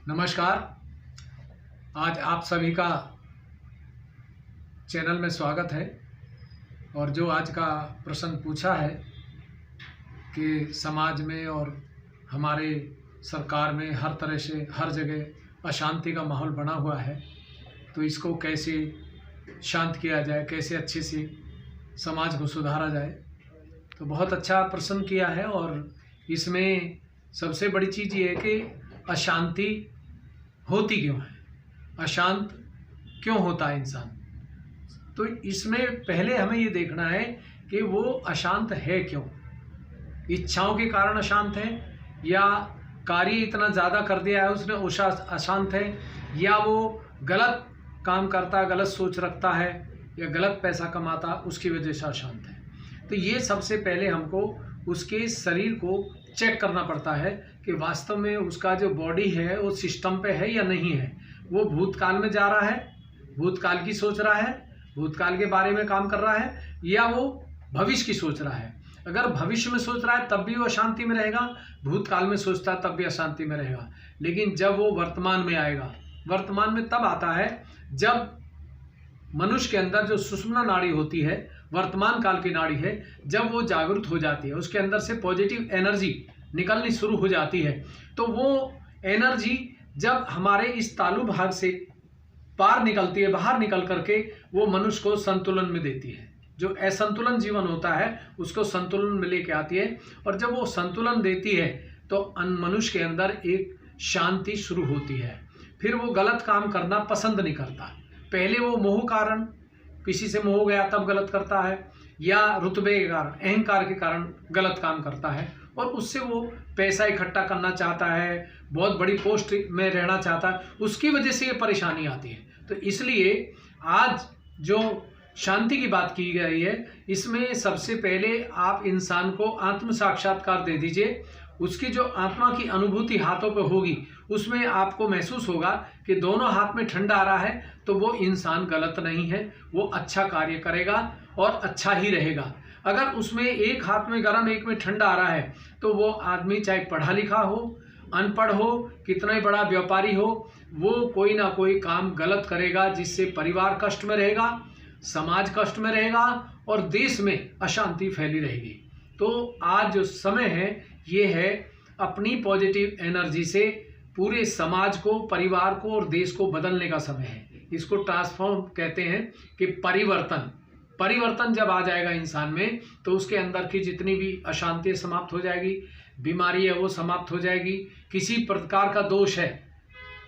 नमस्कार। आज आप सभी का चैनल में स्वागत है। और जो आज का प्रश्न पूछा है कि समाज में और हमारे सरकार में हर तरह से हर जगह अशांति का माहौल बना हुआ है, तो इसको कैसे शांत किया जाए, कैसे अच्छे से समाज को सुधारा जाए। तो बहुत अच्छा प्रश्न किया है। और इसमें सबसे बड़ी चीज़ ये है कि अशांति होती क्यों है, अशांत क्यों होता है इंसान। तो इसमें पहले हमें ये देखना है कि वो अशांत है क्यों। इच्छाओं के कारण अशांत है, या कार्य इतना ज़्यादा कर दिया है उसने अशांत है, या वो गलत काम करता है, गलत सोच रखता है, या गलत पैसा कमाता उसकी वजह से अशांत है। तो ये सबसे पहले हमको उसके शरीर को चेक करना पड़ता है कि वास्तव में उसका जो बॉडी है वो सिस्टम पे है या नहीं है। वो भूतकाल में जा रहा है, भूतकाल की सोच रहा है, भूतकाल के बारे में काम कर रहा है, या वो भविष्य की सोच रहा है। अगर भविष्य में सोच रहा है तब भी वो अशांति में रहेगा, भूतकाल में सोचता है तब भी अशांति में रहेगा। लेकिन जब वो वर्तमान में आएगा, वर्तमान में तब आता है जब मनुष्य के अंदर जो सुषुम्ना नाड़ी होती है, वर्तमान काल की नाड़ी है, जब वो जागृत हो जाती है, उसके अंदर से पॉजिटिव एनर्जी निकलनी शुरू हो जाती है, तो वो एनर्जी जब हमारे इस तालु भाग से पार निकलती है, बाहर निकल करके वो मनुष्य को संतुलन में देती है। जो असंतुलन जीवन होता है उसको संतुलन में लेके आती है। और जब वो संतुलन देती है तो मनुष्य के अंदर एक शांति शुरू होती है। फिर वो गलत काम करना पसंद नहीं करता। पहले वो मोह कारण, किसी से मोह गया तब गलत करता है, या रुतबे के कारण, अहंकार के कारण गलत काम करता है, और उससे वो पैसा इकट्ठा करना चाहता है, बहुत बड़ी पोस्ट में रहना चाहता है, उसकी वजह से ये परेशानी आती है। तो इसलिए आज जो शांति की बात की गई है, इसमें सबसे पहले आप इंसान को आत्म साक्षात्कार दे दीजिए। उसकी जो आत्मा की अनुभूति हाथों पे होगी, उसमें आपको महसूस होगा कि दोनों हाथ में ठंडा आ रहा है, तो वो इंसान गलत नहीं है, वो अच्छा कार्य करेगा और अच्छा ही रहेगा। अगर उसमें एक हाथ में गर्म एक में ठंडा आ रहा है, तो वो आदमी चाहे पढ़ा लिखा हो, अनपढ़ हो, कितना ही बड़ा व्यापारी हो, वो कोई ना कोई काम गलत करेगा, जिससे परिवार कष्ट में रहेगा, समाज कष्ट में रहेगा और देश में अशांति फैली रहेगी। तो आज जो समय है ये है अपनी पॉजिटिव एनर्जी से पूरे समाज को, परिवार को और देश को बदलने का समय है। इसको ट्रांसफॉर्म कहते हैं कि परिवर्तन जब आ जाएगा इंसान में, तो उसके अंदर की जितनी भी अशांति समाप्त हो जाएगी, बीमारी है वो समाप्त हो जाएगी, किसी प्रकार का दोष है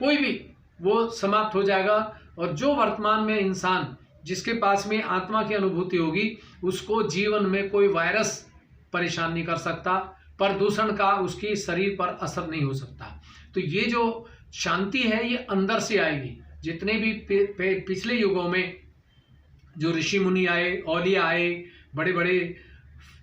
कोई भी वो समाप्त हो जाएगा। और जो वर्तमान में इंसान जिसके पास में आत्मा की अनुभूति होगी, उसको जीवन में कोई वायरस परेशान नहीं कर सकता, प्रदूषण का उसकी शरीर पर असर नहीं हो सकता। तो ये जो शांति है ये अंदर से आएगी। जितने भी पिछले युगों में जो ऋषि मुनि आए, औलिया आए, बड़े बड़े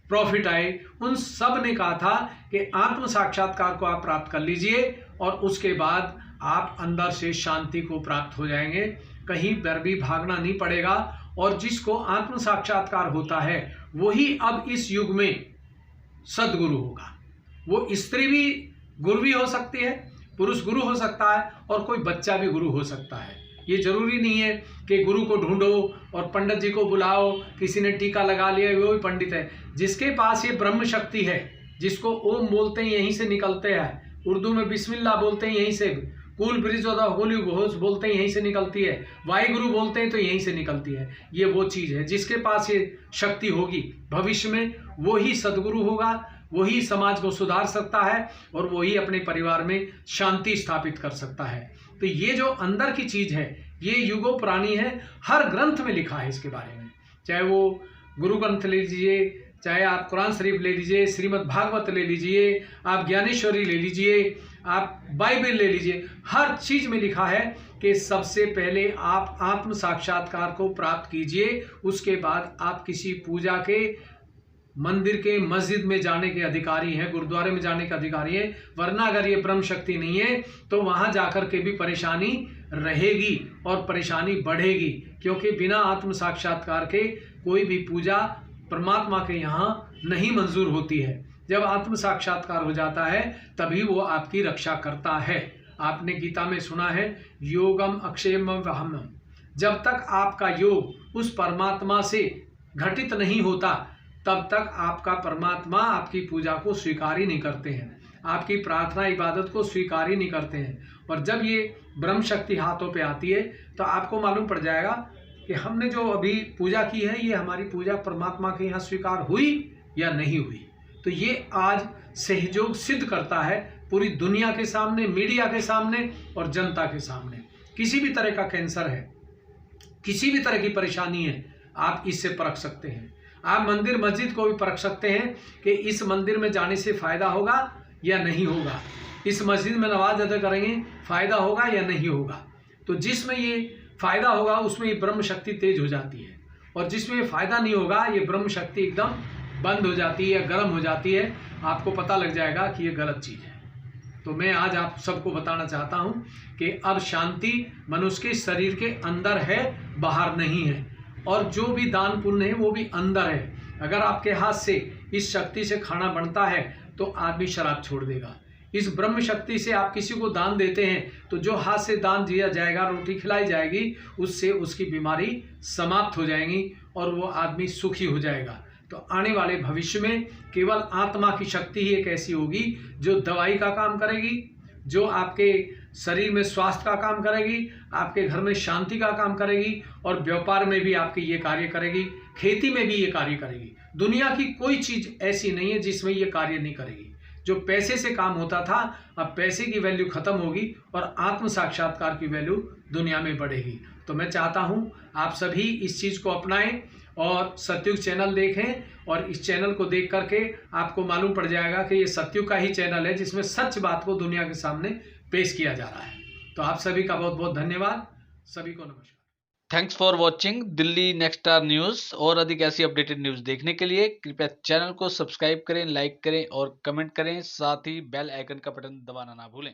प्रॉफिट आए, उन सब ने कहा था कि आत्म साक्षात्कार को आप प्राप्त कर लीजिए और उसके बाद आप अंदर से शांति को प्राप्त हो जाएंगे, कहीं पर भी भागना नहीं पड़ेगा। और जिसको आत्म साक्षात्कार होता है वही अब इस युग में सदगुरु होगा। वो स्त्री भी गुरु भी हो सकती है, पुरुष गुरु हो सकता है, और कोई बच्चा भी गुरु हो सकता है। ये जरूरी नहीं है कि गुरु को ढूंढो और पंडित जी को बुलाओ, किसी ने टीका लगा लिया वो भी पंडित है। जिसके पास ये ब्रह्म शक्ति है, जिसको ओम बोलते हैं यहीं से निकलते हैं, उर्दू में बिस्मिल्लाह बोलते हैं यहीं से, कूल ब्रिज होली घोष बोलते हैं यहीं से निकलती है, वाहिगुरु बोलते हैं तो यहीं से निकलती है। ये वो चीज़ है जिसके पास ये शक्ति होगी भविष्य में, वो ही सदगुरु होगा, वही समाज को सुधार सकता है और वही अपने परिवार में शांति स्थापित कर सकता है। तो ये जो अंदर की चीज़ है ये युगों पुरानी है, हर ग्रंथ में लिखा है इसके बारे में। चाहे वो गुरु ग्रंथ ले लीजिए, चाहे आप कुरान शरीफ ले लीजिए, श्रीमद् भागवत ले लीजिए, आप ज्ञानेश्वरी ले लीजिए, आप बाइबल ले लीजिए, हर चीज़ में लिखा है कि सबसे पहले आप आत्म साक्षात्कार को प्राप्त कीजिए, उसके बाद आप किसी पूजा के, मंदिर के, मस्जिद में जाने के अधिकारी हैं, गुरुद्वारे में जाने के अधिकारी हैं। वरना अगर ये ब्रह्म शक्ति नहीं है तो वहां जाकर के भी परेशानी रहेगी और परेशानी बढ़ेगी, क्योंकि बिना आत्म साक्षात्कार के कोई भी पूजा परमात्मा के यहाँ नहीं मंजूर होती है। जब आत्म साक्षात्कार हो जाता है तभी वो आपकी रक्षा करता है। आपने गीता में सुना है, योगम अक्षयम वहम। जब तक आपका योग उस परमात्मा से घटित नहीं होता, तब तक आपका परमात्मा आपकी पूजा को स्वीकार ही नहीं करते हैं, आपकी प्रार्थना इबादत को स्वीकार ही नहीं करते हैं। और जब ये ब्रह्म शक्ति हाथों पे आती है तो आपको मालूम पड़ जाएगा कि हमने जो अभी पूजा की है, ये हमारी पूजा परमात्मा के यहाँ स्वीकार हुई या नहीं हुई। तो ये आज सहयोग सिद्ध करता है पूरी दुनिया के सामने, मीडिया के सामने और जनता के सामने। किसी भी तरह का कैंसर है, किसी भी तरह की परेशानी है, आप इससे परख सकते हैं। आप मंदिर मस्जिद को भी परख सकते हैं कि इस मंदिर में जाने से फायदा होगा या नहीं होगा, इस मस्जिद में नमाज अदा करेंगे फायदा होगा या नहीं होगा। तो जिसमें ये फायदा होगा उसमें ये ब्रह्म शक्ति तेज हो जाती है, और जिसमें ये फायदा नहीं होगा ये ब्रह्म शक्ति एकदम बंद हो जाती है या गर्म हो जाती है। आपको पता लग जाएगा कि ये गलत चीज़ है। तो मैं आज आप सबको बताना चाहता हूँ कि अब शांति मनुष्य के शरीर के अंदर है, बाहर नहीं है। और जो भी दान पुण्य है वो भी अंदर है। अगर आपके हाथ से इस शक्ति से खाना बनता है तो आदमी शराब छोड़ देगा। इस ब्रह्म शक्ति से आप किसी को दान देते हैं तो जो हाथ से दान दिया जाएगा, रोटी खिलाई जाएगी, उससे उसकी बीमारी समाप्त हो जाएगी और वो आदमी सुखी हो जाएगा। तो आने वाले भविष्य में केवल आत्मा की शक्ति ही एक ऐसी होगी जो दवाई का काम करेगी, जो आपके शरीर में स्वास्थ्य का काम करेगी, आपके घर में शांति का काम करेगी, और व्यापार में भी आपके ये कार्य करेगी, खेती में भी ये कार्य करेगी। दुनिया की कोई चीज़ ऐसी नहीं है जिसमें ये कार्य नहीं करेगी। जो पैसे से काम होता था, अब पैसे की वैल्यू खत्म होगी और आत्म साक्षात्कार की वैल्यू दुनिया में बढ़ेगी। तो मैं चाहता हूँ आप सभी इस चीज़ को अपनाएं और सतयुग चैनल देखें, और इस चैनल को देख करके आपको मालूम पड़ जाएगा कि ये सतयुग का ही चैनल है जिसमें सच बात को दुनिया के सामने पेश किया जा रहा है। तो आप सभी का बहुत बहुत धन्यवाद, सभी को नमस्कार। Thanks for watching Delhi next star news. और अधिक ऐसी अपडेटेड न्यूज़ देखने के लिए कृपया चैनल को सब्सक्राइब करें, लाइक करें और कमेंट करें। साथ ही बेल आइकन का बटन दबाना ना भूलें।